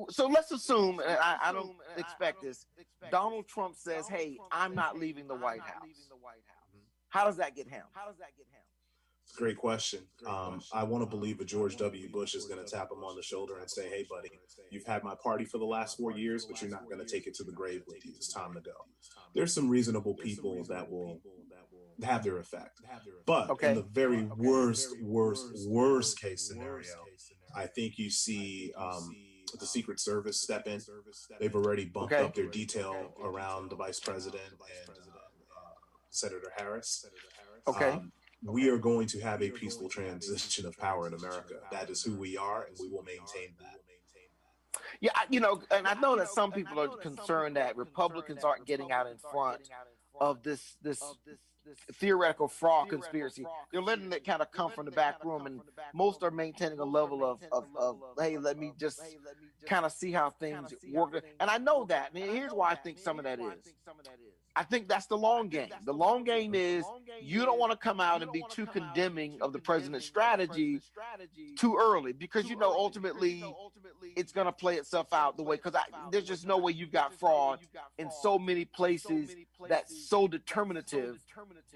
so let's assume, and I don't expect this, Donald Trump says, hey, I'm not leaving the White House. How does that get handled? It's a great question. I want to believe a George W. Bush is going to tap him on the shoulder and say, hey, buddy, you've had my party for the last 4 years, but you're not going to take it to the grave with you. It's time to go. There's some reasonable people that will have their effect. But in the very worst case scenario, I think you see the Secret Service step in. They've already bumped up their detail around the vice president and Senator Harris. We are going to have a peaceful transition of power in America. That is who we are, and we will maintain that. Yeah, and I know that some people are concerned that Republicans aren't getting out in front of this theoretical fraud conspiracy. They're letting it kind of come from the back room, and most are maintaining a level of hey, let me just kind of see how things work. And I know that. And here's why I think some of that is. I think that's the long game. The long game is you don't want to come out and be too condemning of the president's strategy too early because, ultimately it's going to play itself out the way, because there's just no way you've got fraud in so many places that's so determinative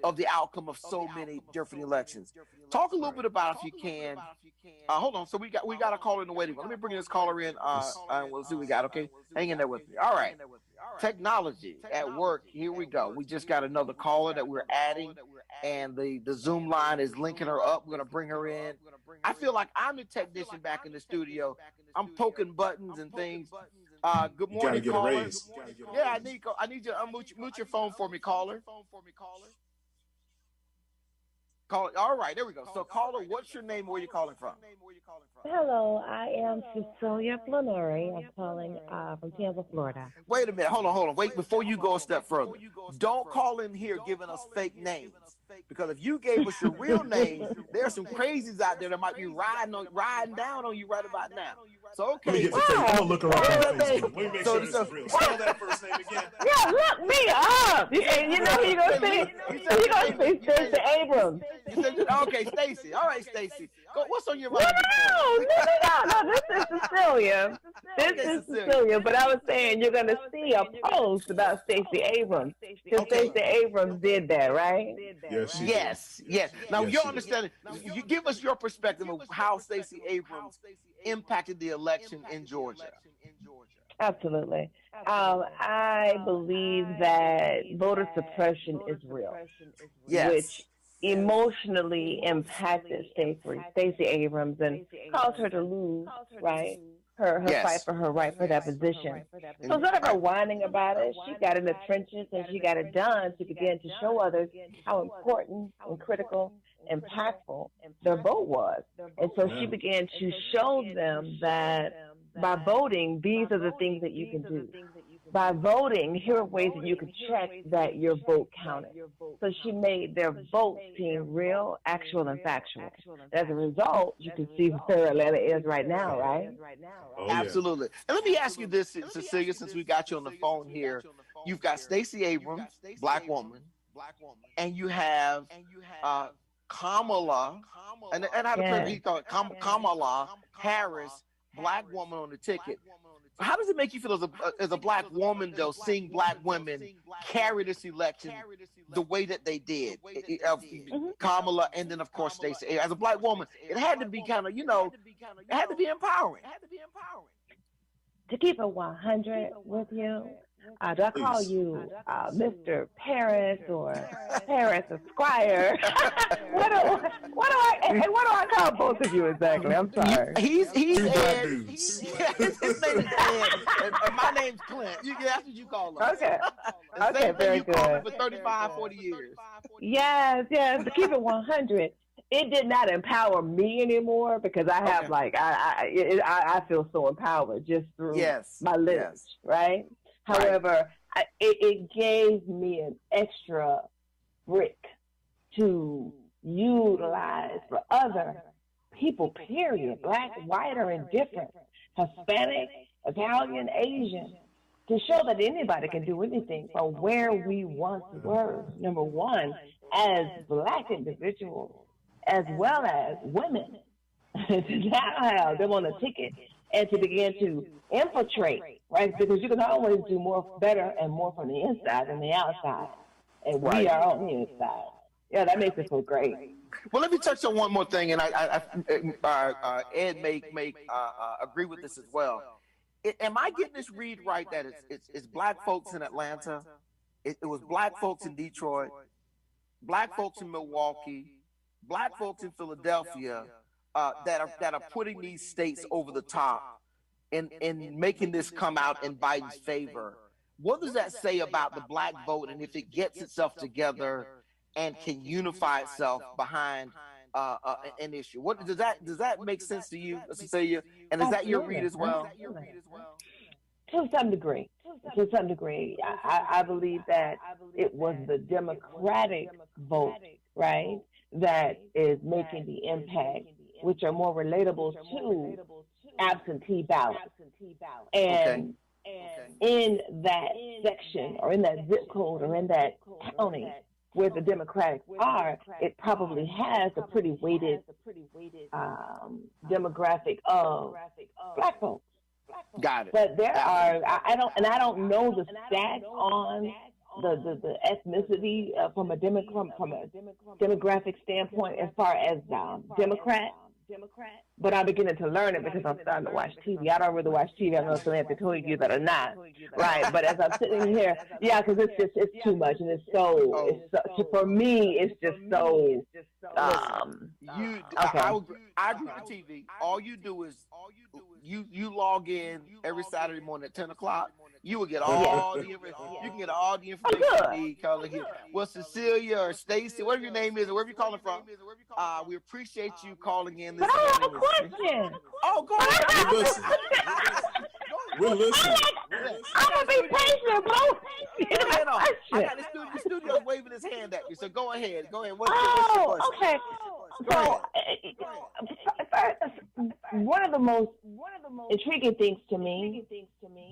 of the outcome of so many different elections. Talk a little bit about, if you can. Hold on. So we got a caller in the waiting room. Let me bring this caller in. We'll see what we got. Okay, hang in there with me. All right. Technology at work. Here we go. We just got another caller that we're adding, and the Zoom line is linking her up. We're gonna bring her in. I feel like I'm the technician back in the studio. I'm poking buttons and things. Good morning, caller. Yeah, I need you to unmute your phone for me, caller. All right, there we go. So, caller, what's your name? Where are you calling from? Hello, I am Cecilia Flannery. I'm calling from Tampa, Florida. Wait a minute. Hold on. Wait, before you go a step further. Don't call in here giving us fake names. Because if you gave us your real name, there's some crazies out there that might be riding down on you right about now. So, okay. I'm going to look her up on Facebook. Let me make sure this is real. Spell that first name again. Yeah, look me up. You know who you're going to say? You're going to say Stacey Abrams. Okay, Stacey. All right, Stacey. What's on your mind? No. This is Cecilia. This is Cecilia. But I was saying you're going to see a post about Stacey Abrams. Because Stacey Abrams did that, right? Yes. Now, you're understanding. You give us your perspective of how Stacey Abrams impacted the election in Georgia. Absolutely. I believe that voter suppression is real, which emotionally impacted Stacey Abrams and caused her to lose, right? Her fight for her right for that position. So instead of her whining about it, she got in the trenches and she got it done to begin to show others how important and critical, impactful their vote was. And so she began to show them that by voting, these are the things that you can do. By voting, here are ways that you can check that your vote counted. So she made their vote seem real, actual, and factual. As a result, you can see where Atlanta is right now, right? Absolutely. And let me ask you this, Cecilia, since we got you on the phone here. You've got Stacey Abrams, black woman, and you have Kamala, and how he called it, Kamala Harris, black woman on the ticket. How does it make you feel as a black woman, though, seeing black women carry this election the way that they did? Kamala, and then, of course, Stacey. As a black woman, it had to be kind of, it had to be empowering. To keep it 100 with you, do I call you Mr. Paris or Paris Esquire? what do I call both of you exactly? I'm sorry. He's Ed. His name is Ed, and my name's Clint. That's what you call him. Okay, very good. Called me for 35, 40 years. Yes. To keep it 100. It did not empower me anymore because I have I feel so empowered just through my lineage, right? However, it gave me an extra brick to utilize for other people, period, black, white, or indifferent, Hispanic, Italian, Asian, to show that anybody can do anything from where we once were, number one, as black individuals, as well as women, to now have them on a ticket and to begin to infiltrate, right? Because you can always do more, better, and more from the inside than the outside. And we are on the inside. Yeah, that makes it feel great. Well, let me touch on one more thing, and Ed may agree with this as well. Am I getting this read right that it's black folks in Atlanta, it was black folks in Detroit, black folks in Milwaukee, black folks in Philadelphia that are putting these states over the top and making this come out in Biden's favor? What does that say about the black vote, and if it gets itself together and can unify itself behind an issue? What does that make sense to you, Cecilia? And is that your read as well? To some degree. I believe that it was the Democratic vote, right, that is making the impact, which are more relatable to absentee ballots. And in that section or in that zip code or in that county where the Democrats are, it probably has a pretty weighted demographic of black folks. Got it. But there are, I don't know the stats on the ethnicity from a demographic standpoint as far as Democrat. But I'm beginning to learn it because I'm starting to watch TV. I don't really watch TV. I don't know if Samantha told you that or not, right? But as I'm sitting here, yeah, because it's too much, and for me, it's just so. Okay. I agree with TV. All you do is you log in every Saturday morning at 10 o'clock. You will get all the information. You can get all the information you need. Calling here. Well, Cecilia or Stacy, whatever your name is, or wherever you're calling from, we appreciate you calling in. But I have a question. Oh, go ahead. We're listening. I'm gonna be patient, bro. I got the studio's waving his hand at me, so go ahead. What's your question? Okay. So, one of the most intriguing things to me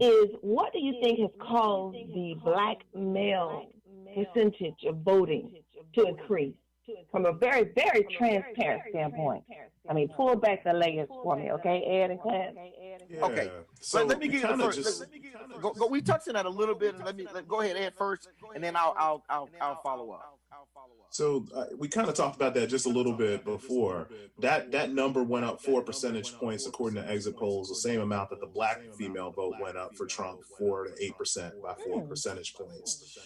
is, what do you think has caused the black male percentage of voting to increase from a very, very transparent standpoint? I mean, pull back the layers for me, okay, Ed and Clarence? Yeah. Okay, so let me give you the first. We touched on that a little bit, and go ahead, Ed, first, and then I'll follow up. So we kind of talked about that just a little bit before. That number went up 4 percentage points according to exit polls, the same amount that the black female vote went up for Trump, 4 to 8% by 4 percentage points.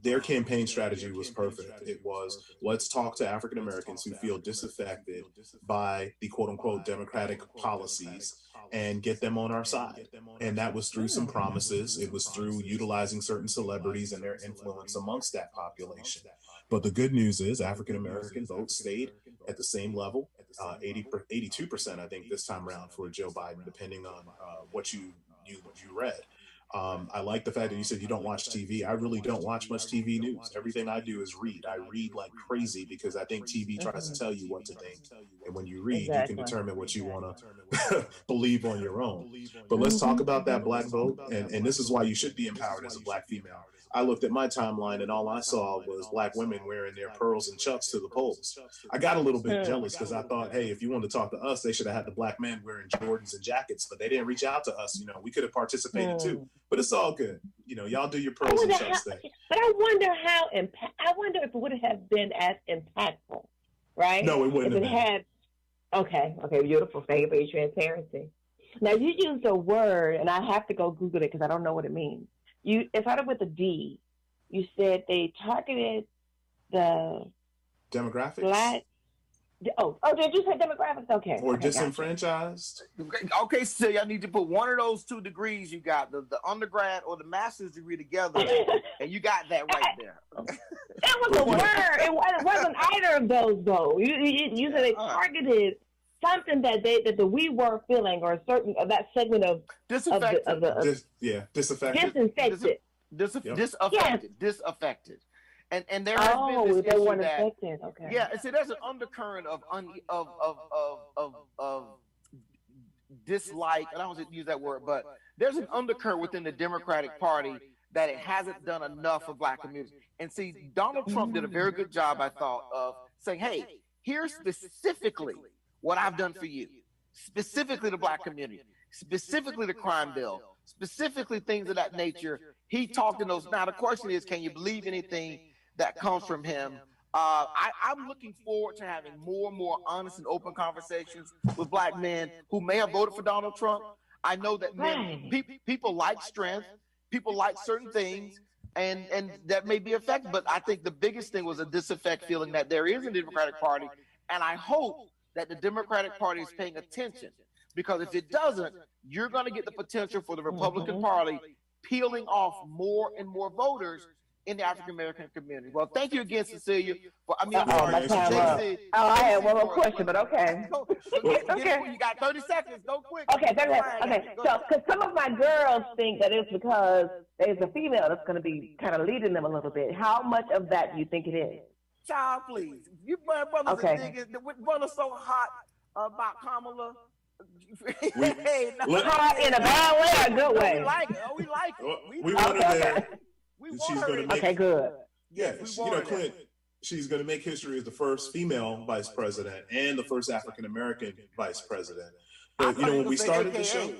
Their campaign strategy was perfect. It was, let's talk to African Americans who feel disaffected by the quote unquote democratic policies and get them on our side. And that was through some promises. It was through utilizing certain celebrities and their influence amongst that population. But the good news is African American votes stayed at the same level, 82%, I think, this time around for Joe Biden, depending on what you read. I like the fact that you said you don't watch TV. I really don't watch much TV news. Everything I do is read. I read like crazy because I think TV tries to tell you what to think. And when you read, you can determine what you want to believe on your own. But let's talk about that black vote. And this is why you should be empowered as a black female. I looked at my timeline and all I saw was black women wearing their pearls and chucks to the polls. I got a little bit jealous because I thought, hey, if you wanted to talk to us, they should have had the black men wearing Jordans and jackets, but they didn't reach out to us. We could have participated too, but it's all good. Y'all do your pearls and chucks thing. But I wonder if it would have been as impactful, right? No, it wouldn't have been. Okay, beautiful. Thank you for your transparency. Now, you used a word, and I have to go Google it because I don't know what it means. It started with a D. You said they targeted the demographics. Black. Did you say demographics? Okay. Or disenfranchised. Okay, so I need to put one of those 2 degrees you got, the undergrad or the master's degree together, and you got that right there. That was a word. It wasn't either of those, though. You said they targeted something that we were feeling, or a certain of that segment of disaffected. Disinfected. Disaffected. And there has been this they weren't issue that, affected. Okay. Yeah, and so there's an undercurrent of dislike, and I don't use that word, but there's an undercurrent within the Democratic Party that it hasn't done enough for black communities. And see, Donald Trump did a very good job, I thought, of saying, hey, here's specifically what I've done for you, specifically the black community, specifically the crime bill, specifically things of that nature. He talked in those. Now, the question is, can you believe anything that comes from him? I'm looking forward to having more and more honest and open conversations with black men who may have voted for Donald Trump. I know that people like strength, people like certain things, and that may be effective. But I think the biggest thing was a disaffect feeling that there is a Democratic Party, and I hope that the Democratic Party is paying attention, because if it doesn't, you're going to get the potential for the Republican Party peeling off more and more voters in the African American community. Well, thank you again, Cecilia. I had one more question, but okay. Okay. You got 30 seconds. Go quick. Okay, 30 seconds. Okay, so because some of my girls think that it's because there's a female that's going to be kind of leading them a little bit. How much of that do you think it is? Child, please. You brothers are digging. Brothers so hot about Kamala. Hot in a bad way or a good way? We like it. We like it. We want her there. She's going to make. Okay, good. Yeah, Clint. She's going to make history as the first female vice president and the first African American vice president. But when we started the show,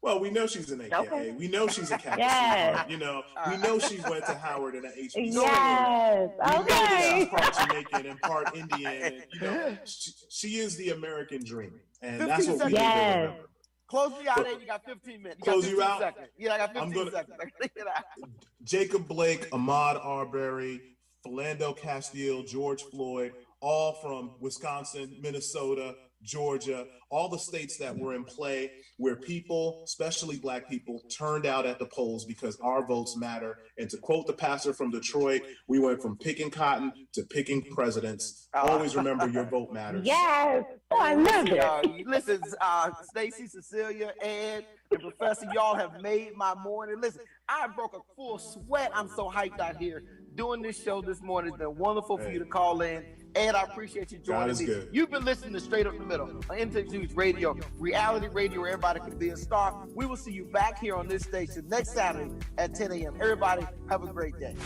Well, we know she's an AKA. Okay. We know she's a Kappa Yes. sweetheart. You know, we know she went to Howard and a HBCU. Yes. We know that Okay. she's part Jamaican and part Indian. And, you know, she is the American dream. And that's what we need to remember. Close me out, and you got 15 minutes. Close you out? Seconds. Yeah, I got 15 seconds. Jacob Blake, Ahmaud Arbery, Philando Castile, George Floyd, all from Wisconsin, Minnesota, Georgia, all the states that were in play where people, especially Black people, turned out at the polls because our votes matter. And to quote the pastor from Detroit, we went from picking cotton to picking presidents. Always remember your vote matters. Yes. Oh, I love it. Listen, Stacy, Cecilia, Ed, and Professor, y'all have made my morning. Listen, I broke a full sweat. I'm so hyped out here doing this show this morning. It's been wonderful for you to call in. Ed, I appreciate you joining me. Good. You've been listening to Straight Up the Middle on Intake News Radio, reality radio where everybody can be a star. We will see you back here on this station next Saturday at 10 a.m. Everybody, have a great day.